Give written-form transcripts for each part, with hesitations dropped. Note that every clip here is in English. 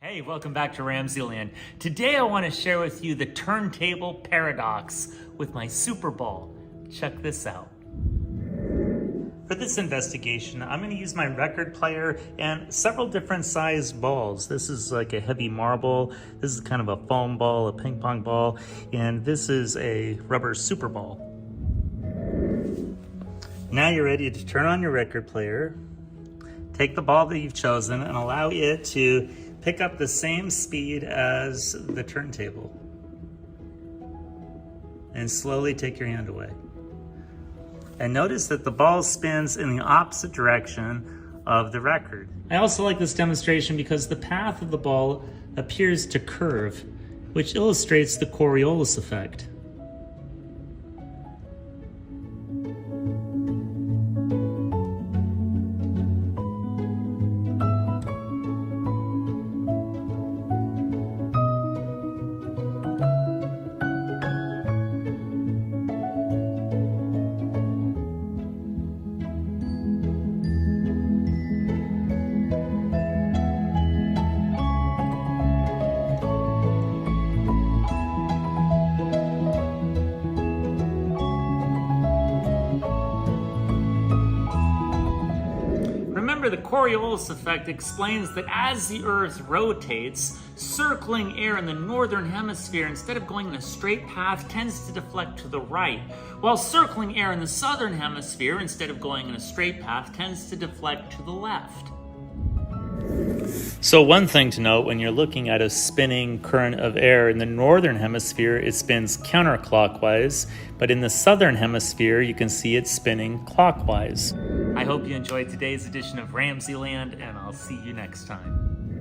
Hey, welcome back to RamZland. Today I want to share with you the turntable paradox with my Super Ball. Check this out. For this investigation, I'm going to use my record player and several different sized balls. This is like a heavy marble, this is kind of a foam ball, a ping pong ball, and this is a rubber Super Ball. Now you're ready to turn on your record player, take the ball that you've chosen and allow it to pick up the same speed as the turntable. And slowly take your hand away. And notice that the ball spins in the opposite direction of the record. I also like this demonstration because the path of the ball appears to curve, which illustrates the Coriolis effect. Remember, the Coriolis effect explains that as the Earth rotates, circling air in the northern hemisphere, instead of going in a straight path, tends to deflect to the right, while circling air in the southern hemisphere, instead of going in a straight path, tends to deflect to the left. So one thing to note when you're looking at a spinning current of air in the northern hemisphere, it spins counterclockwise, but in the southern hemisphere, you can see it spinning clockwise. I hope you enjoyed today's edition of RamZland, and I'll see you next time.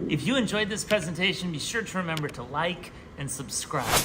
If you enjoyed this presentation, be sure to remember to like and subscribe.